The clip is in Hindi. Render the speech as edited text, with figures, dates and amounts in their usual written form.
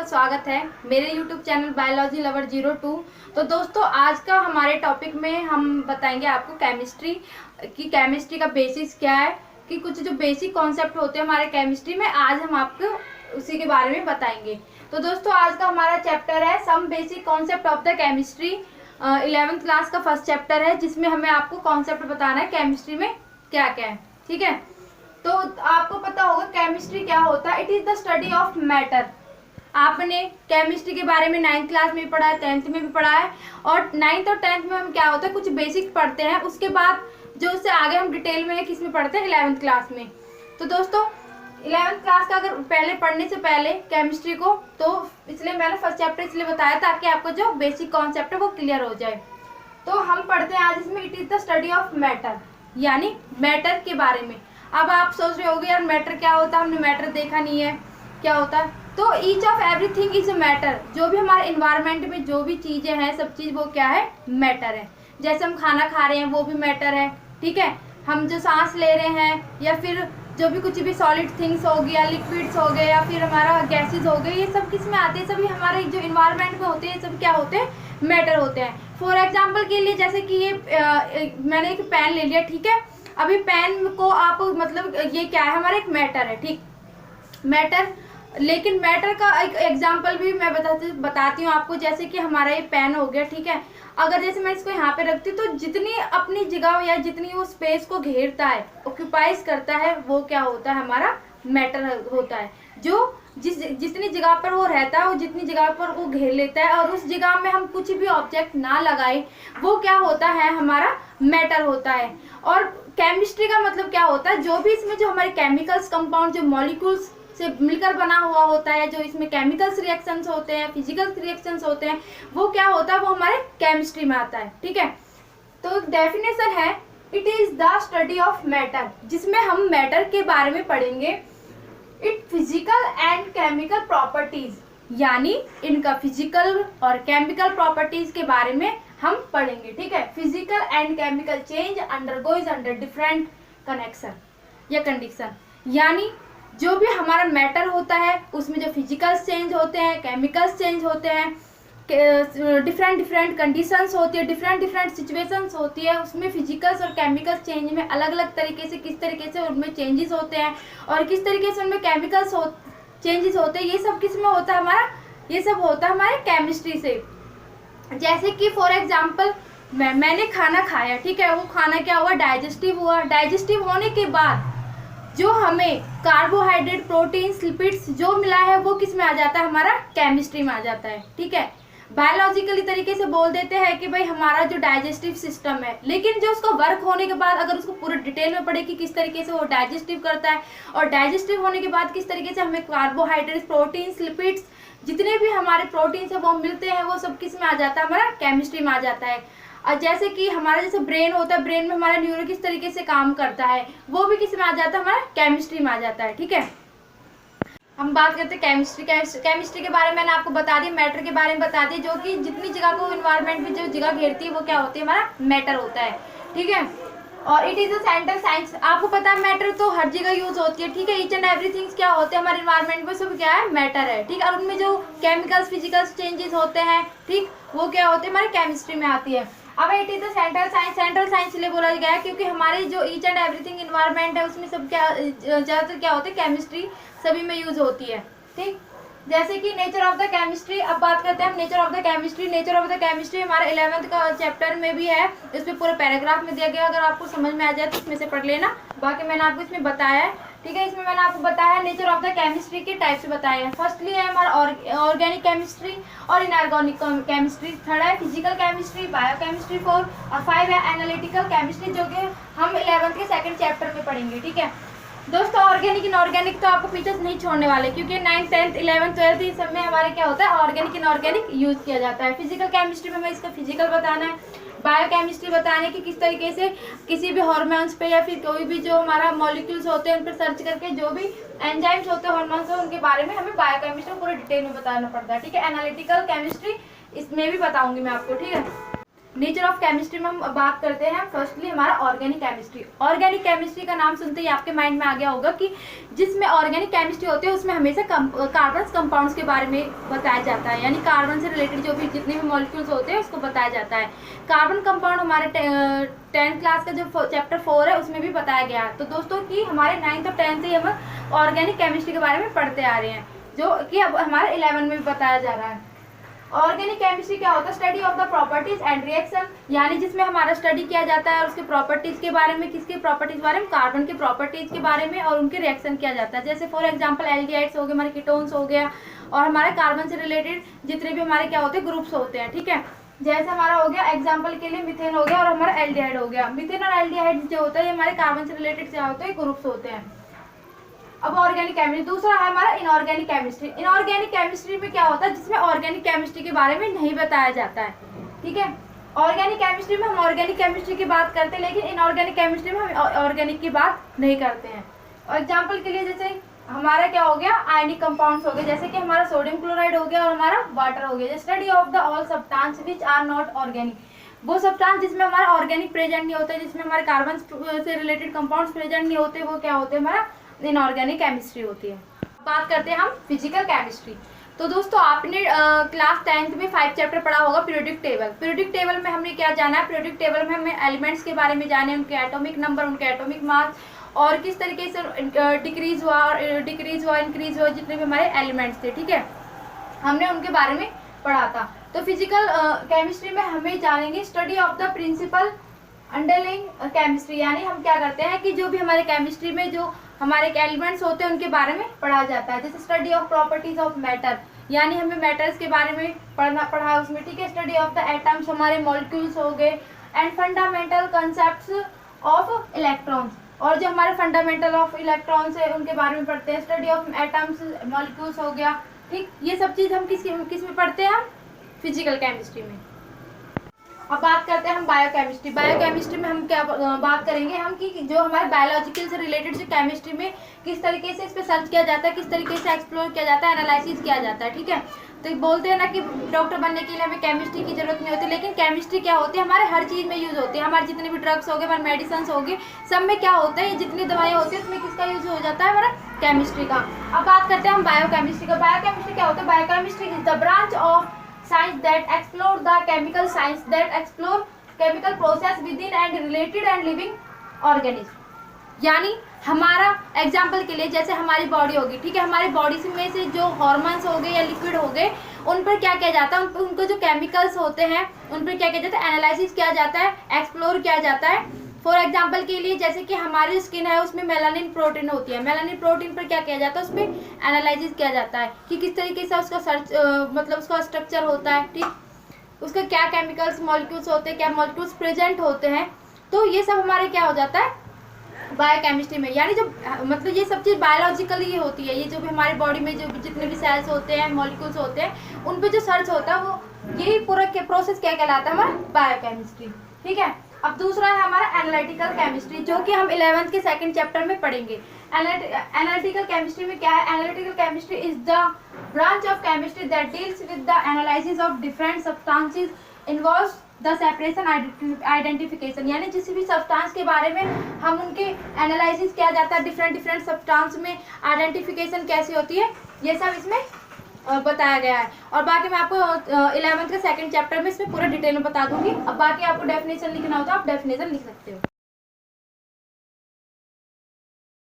का स्वागत है मेरे YouTube चैनल बायोलॉजी लवर 02। तो दोस्तों आज का हमारे टॉपिक में हम बताएंगे आपको केमिस्ट्री का बेसिस क्या है, कि कुछ जो बेसिक कॉन्सेप्ट होते हैं हमारे केमिस्ट्री में, आज हम आपको उसी के बारे में बताएंगे। तो दोस्तों आज का हमारा चैप्टर है some basic concept of the chemistry. 11th class का फर्स्ट चैप्टर है, जिसमें हमें आपको कॉन्सेप्ट बताना है केमिस्ट्री में क्या क्या है। ठीक है, तो आपको पता होगा केमिस्ट्री क्या होता है। It is the study of matter. आपने केमिस्ट्री के बारे में 9th क्लास में पढ़ा है, 10th में भी पढ़ा है, और 9th और 10th में हम क्या होता है कुछ बेसिक पढ़ते हैं, उसके बाद जो उससे आगे हम डिटेल में किस में पढ़ते हैं 11th क्लास में। तो दोस्तों 11th क्लास का अगर पहले पढ़ने से पहले केमिस्ट्री को, तो इसलिए मैंने फर्स्ट चैप्टर इसलिए बताया ताकि आपको जो बेसिक कॉन्सेप्ट है वो क्लियर हो जाए। तो हम पढ़ते हैं आज इसमें it is the study of matter, यानी मैटर के बारे में। अब आप सोच रहे होगे यार मैटर क्या होता है, हमने मैटर देखा नहीं है क्या होता है। तो each of everything is a matter. जो भी हमारे इन्वायरमेंट में जो भी चीजें हैं, सब चीज वो क्या है, मैटर है। जैसे हम खाना खा रहे हैं वो भी मैटर है। ठीक है, हम जो सांस ले रहे हैं, या फिर जो भी कुछ भी सॉलिड थिंग्स हो गया, लिक्विड्स हो गए, या फिर हमारा गैसेज हो गए, ये सब किस में आते हैं, सभी हमारे जो इन्वायरमेंट में होते हैं, सब क्या होते हैं, मैटर होते हैं। फॉर एग्जाम्पल के लिए जैसे कि ये मैंने एक पेन ले लिया। ठीक है, अभी पेन को आप मतलब ये क्या है, हमारा एक मैटर है। ठीक, मैटर, लेकिन मैटर का एक एग्जांपल भी मैं बताती हूँ आपको। जैसे कि हमारा ये पेन हो गया। ठीक है, अगर जैसे मैं इसको यहाँ पे रखती हूँ तो जितनी अपनी जगह या जितनी वो स्पेस को घेरता है, ऑक्यूपाइज करता है, वो क्या होता है, हमारा मैटर होता है। जो जितनी जगह पर वो रहता है, वो जितनी जगह पर वो घेर लेता है, और उस जगह में हम कुछ भी ऑब्जेक्ट ना लगाए, वो क्या होता है, हमारा मैटर होता है। और केमिस्ट्री का मतलब क्या होता है, जो भी इसमें जो हमारे केमिकल्स कंपाउंड जो मॉलिक्यूल्स से मिलकर बना हुआ होता है, जो इसमें केमिकल्स रिएक्शंस होते हैं, फिजिकल रिएक्शंस होते हैं, वो क्या होता है, वो हमारे केमिस्ट्री में आता है। ठीक है, तो डेफिनेशन है it is the study of matter, जिसमें हम मैटर के बारे में पढ़ेंगे। It physical and chemical properties, यानी इनका फिजिकल और केमिकल प्रॉपर्टीज के बारे में हम पढ़ेंगे। ठीक है, physical and chemical change undergoes under different connection या कंडीशन, यानी जो भी हमारा मैटर होता है उसमें जो फिजिकल चेंज होते हैं, केमिकल्स चेंज होते हैं, डिफरेंट कंडीशंस होती है, डिफरेंट सिचुएशंस होती है, उसमें फिजिकल्स और केमिकल्स चेंज में अलग अलग तरीके से किस तरीके से उनमें चेंजेस होते हैं, और किस तरीके से उनमें केमिकल्स चेंजेस होते हैं, ये सब किस में होता है, हमारा ये सब होता है हमारे केमिस्ट्री से। जैसे कि फॉर एग्जाम्पल मैंने खाना खाया। ठीक है, वो खाना क्या हुआ, डाइजेस्टिव हुआ। डाइजेस्टिव होने के बाद जो हमें कार्बोहाइड्रेट, प्रोटीन, लिपिड्स जो मिला है, वो किस में आ जाता है, हमारा केमिस्ट्री में आ जाता है। ठीक है, बायोलॉजिकली तरीके से बोल देते हैं कि भाई हमारा जो डाइजेस्टिव सिस्टम है, लेकिन जो उसको वर्क होने के बाद अगर उसको पूरे डिटेल में पढ़े कि किस तरीके से वो डाइजेस्टिव करता है, और डाइजेस्टिव होने के बाद किस तरीके से हमें कार्बोहाइड्रेट, प्रोटीन्स, लिपिड्स, जितने भी हमारे प्रोटीन्स है वो मिलते हैं, वो सब किस में आ जाता है, हमारा केमिस्ट्री में आ जाता है। और जैसे कि हमारा जैसे ब्रेन होता है, ब्रेन में हमारा न्यूरो किस तरीके से काम करता है, वो भी किस में आ जाता है, हमारा केमिस्ट्री में आ जाता है। ठीक है, हम बात करते हैं केमिस्ट्री के बारे में मैंने आपको बता दी, मैटर के बारे में बता दी, जो कि जितनी जगह को इन्वायरमेंट में जो जगह घेरती है वो क्या होती है, हमारा मैटर होता है। ठीक है, और it is a central science. आपको पता है मैटर तो हर जगह यूज होती है। ठीक है, ईच एंड एवरीथिंग क्या होते हैं हमारे इन्वायरमेंट में, सब क्या है, मैटर है। ठीक है, और उनमें जो केमिकल्स, फिजिकल्स चेंजेस होते हैं, ठीक, वो क्या होते हैं, हमारे केमिस्ट्री में आती है। अब it is the central science. Central science इसलिए बोला गया है क्योंकि हमारे जो ईच एंड एवरीथिंग इन्वायरमेंट है, उसमें सब क्या ज्यादातर क्या होते हैं, केमिस्ट्री सभी में यूज होती है। ठीक, जैसे कि नेचर ऑफ द केमिस्ट्री। अब बात करते हैं हम nature of the chemistry. Nature of the chemistry हमारे 11th का चैप्टर में भी है, इसमें पूरे पैराग्राफ में दिया गया, अगर आपको समझ में आ जाए तो इसमें से पढ़ लेना। बाकी मैंने आपको इसमें बताया है। ठीक है, इसमें मैंने आपको बताया नेचर ऑफ द केमिस्ट्री के टाइप से बताया है। फर्स्टली है हमारा ऑर्गेनिक केमिस्ट्री और इनऑर्गेनिक केमिस्ट्री। थर्ड है फिजिकल केमिस्ट्री, बायो केमिस्ट्री 4, और 5 है एनालिटिकल केमिस्ट्री, जो कि हम 11th के सेकंड चैप्टर में पढ़ेंगे। ठीक है दोस्तों, ऑर्गेनिक इनऑर्गेनिक तो आपको पीछे नहीं छोड़ने वाले, क्योंकि 9th, 10th, 11th, 12th इस सब में हमारे क्या होता है, ऑर्गेनिक इनऑर्गेनिक यूज किया जाता है। फिजिकल केमिस्ट्री में हमें इसका फिजिकल बताना है, बायोकेमिस्ट्री बताने की किस तरीके से किसी भी हार्मोन्स पे या फिर कोई भी जो हमारा मॉलिक्यूल्स होते हैं उन पर सर्च करके जो भी एंजाइम्स होते हैं, हार्मोन्स हो, उनके बारे में हमें बायोकेमिस्ट्री पूरे डिटेल में बताना पड़ता है। ठीक है, एनालिटिकल केमिस्ट्री इसमें भी बताऊंगी मैं आपको। ठीक है, नेचर ऑफ केमिस्ट्री में हम बात करते हैं फर्स्टली हमारा ऑर्गेनिक केमिस्ट्री। ऑर्गेनिक केमिस्ट्री का नाम सुनते ही आपके माइंड में आ गया होगा कि जिसमें ऑर्गेनिक केमिस्ट्री होती है उसमें हमेशा कार्बन कंपाउंड्स के बारे में बताया जाता है, यानी कार्बन से रिलेटेड जो भी जितने भी मॉलिक्यूल्स होते हैं उसको बताया जाता है। कार्बन कंपाउंड हमारे 10th क्लास का जो चैप्टर 4 है उसमें भी बताया गया है। तो दोस्तों कि हमारे 9th और 10th से हम ऑर्गेनिक केमिस्ट्री के बारे में पढ़ते आ रहे हैं, जो कि अब हमारे 11 में भी बताया जा रहा है। ऑर्गेनिक केमिस्ट्री क्या होता है? Study of the properties and reaction, यानी जिसमें हमारा स्टडी किया जाता है उसके प्रॉपर्टीज के बारे में। किसके प्रॉपर्टीज के बारे में? कार्बन के प्रॉपर्टीज के बारे में, और उनके रिएक्शन किया जाता है। जैसे फॉर एग्जांपल एल्डिहाइड्स हो गए, हमारे कीटोन्स हो गया, और हमारे कार्बन से रिलेटेड जितने भी हमारे क्या होते हैं ग्रुप्स होते हैं, ठीक है। जैसे हमारा हो गया एग्जाम्पल के लिए मिथेन हो गया और हमारा एल्डिहाइड हो गया। मिथेन और एल्डिहाइड जो होता है ये हमारे कार्बन से रिलेटेड क्या होते हैं? ग्रुप्स होते हैं। अब ऑर्गेनिक केमिस्ट्री दूसरा है हमारा इनऑर्गेनिक केमिस्ट्री। इनऑर्गेनिक केमिस्ट्री में क्या होता है? जिसमें ऑर्गेनिक केमिस्ट्री के बारे में नहीं बताया जाता है, ठीक है। ऑर्गेनिक केमिस्ट्री में हम ऑर्गेनिक केमिस्ट्री की बात करते हैं, लेकिन इनऑर्गेनिक केमिस्ट्री में हम ऑर्गेनिक की बात नहीं करते हैं। एग्जाम्पल के लिए जैसे हमारा क्या हो गया? आयनिक कंपाउंड्स हो गए, जैसे कि हमारा सोडियम क्लोराइड हो गया और हमारा वाटर हो गया। Study of the all substance which are not organic, वो सब्सटेंस जिसमें हमारा ऑर्गेनिक प्रेजेंट नहीं होता है, जिसमें हमारे कार्बन से रिलेटेड कंपाउंड्स प्रेजेंट नहीं होते, वो क्या होते हैं? हमारा इनऑर्गेनिक केमिस्ट्री होती है। बात करते हैं हम फिजिकल केमिस्ट्री। तो दोस्तों आपने क्लास 10th में 5 चैप्टर पढ़ा होगा पीरियोडिक टेबल। पीरियोडिक टेबल में हमने क्या जाना है? पीरियोडिक टेबल में हमें एलिमेंट्स के बारे में जाने, उनके एटॉमिक नंबर, उनके एटॉमिक मास, और किस तरीके से डिक्रीज हुआ और इंक्रीज हुआ जितने भी हमारे एलिमेंट्स थे, ठीक है, हमने उनके बारे में पढ़ा था। तो फिजिकल केमिस्ट्री में हमें जानेंगे study of the principle underlying chemistry, यानी हम क्या करते हैं कि जो भी हमारे केमिस्ट्री में जो हमारे एलिमेंट्स होते हैं उनके बारे में पढ़ा जाता है। जैसे study of properties of matter, यानी हमें मैटर्स के बारे में पढ़ा उसमें, ठीक है। स्टडी ऑफ द एटम्स, हमारे मॉलिक्यूल्स हो गए, and fundamental concepts of electrons, और जो हमारे फंडामेंटल ऑफ इलेक्ट्रॉन्स है उनके बारे में पढ़ते हैं। स्टडी ऑफ एटम्स, मॉलिक्यूल्स हो गया, ठीक। ये सब चीज़ हम किस में पढ़ते हैं? हम फिजिकल केमिस्ट्री में। अब बात करते हैं हम बायोकेमिस्ट्री। बायोकेमिस्ट्री में हम क्या बात करेंगे हम कि जो हमारे बायोलॉजिकल से रिलेटेड जो केमिस्ट्री में किस तरीके से इस पर सर्च किया जाता है, किस तरीके से एक्सप्लोर किया जाता है, एनालिसिस किया जाता है, ठीक है। तो बोलते हैं ना कि डॉक्टर बनने के लिए हमें केमिस्ट्री की जरूरत नहीं होती, लेकिन केमिस्ट्री क्या होती है? हमारे हर चीज़ में यूज़ होती है। हमारे जितने भी ड्रग्स हो गए, हमारे मेडिसिन हो गए, सब में क्या होता है? जितनी दवाएं होती है उसमें किसका यूज हो जाता है? हमारा केमिस्ट्री का। अब बात करते हैं हम बायोकेमिस्ट्री का। बायोकेमिस्ट्री क्या होता है? Biochemistry is the branch of science that explore the chemical science that explore chemical process within and related and living organism, यानी हमारा एग्जाम्पल के लिए जैसे हमारी बॉडी होगी, ठीक है, हमारी बॉडी में से जो हॉर्मोन्स हो गए या लिक्विड हो गए उन पर क्या किया जाता है? उनको जो केमिकल्स होते हैं उन पर क्या किया जाता है? एनालिसिस किया जाता है, एक्सप्लोर किया जाता है। फॉर एग्जाम्पल के लिए जैसे कि हमारी स्किन है उसमें मेलानिन प्रोटीन होती है, मेलानिन प्रोटीन पर क्या किया जाता है? उस पर एनालिसिस किया जाता है कि किस तरीके से उसका मतलब उसका स्ट्रक्चर होता है, ठीक, उसका क्या केमिकल्स मॉलिक्यूल्स होते हैं, क्या मॉलिक्यूल्स प्रेजेंट होते हैं। तो ये सब हमारे क्या हो जाता है? बायोकेमिस्ट्री में, यानी जो मतलब ये सब चीज़ बायोलॉजिकली ही होती है। ये जो भी हमारी बॉडी में जो जितने भी सेल्स होते हैं, मॉलिक्यूल्स होते हैं, उन पे जो सर्च होता है वो यही पूरा प्रोसेस क्या कहलाता है? हमारा बायोकेमिस्ट्री, ठीक है। अब दूसरा है हमारा एनालिटिकल केमिस्ट्री, जो कि हम 11th के 2nd चैप्टर में पढ़ेंगे। एनालिटिकल केमिस्ट्री में क्या है? Analytical chemistry is the branch of chemistry that deals with the analysis of different substances, involves the separation identification, यानी किसी भी सब्सटेंस के बारे में हम उनके एनालिसिस किया जाता है, डिफरेंट सब्सटेंस में आइडेंटिफिकेशन कैसी होती है, ये सब इसमें बताया गया है। और बाकी मैं आपको 11th के 2nd चैप्टर में इसमें पूरा डिटेल में बता दूंगी। अब बाकी आपको डेफिनेशन लिखना हो तो आप डेफिनेशन लिख सकते हो।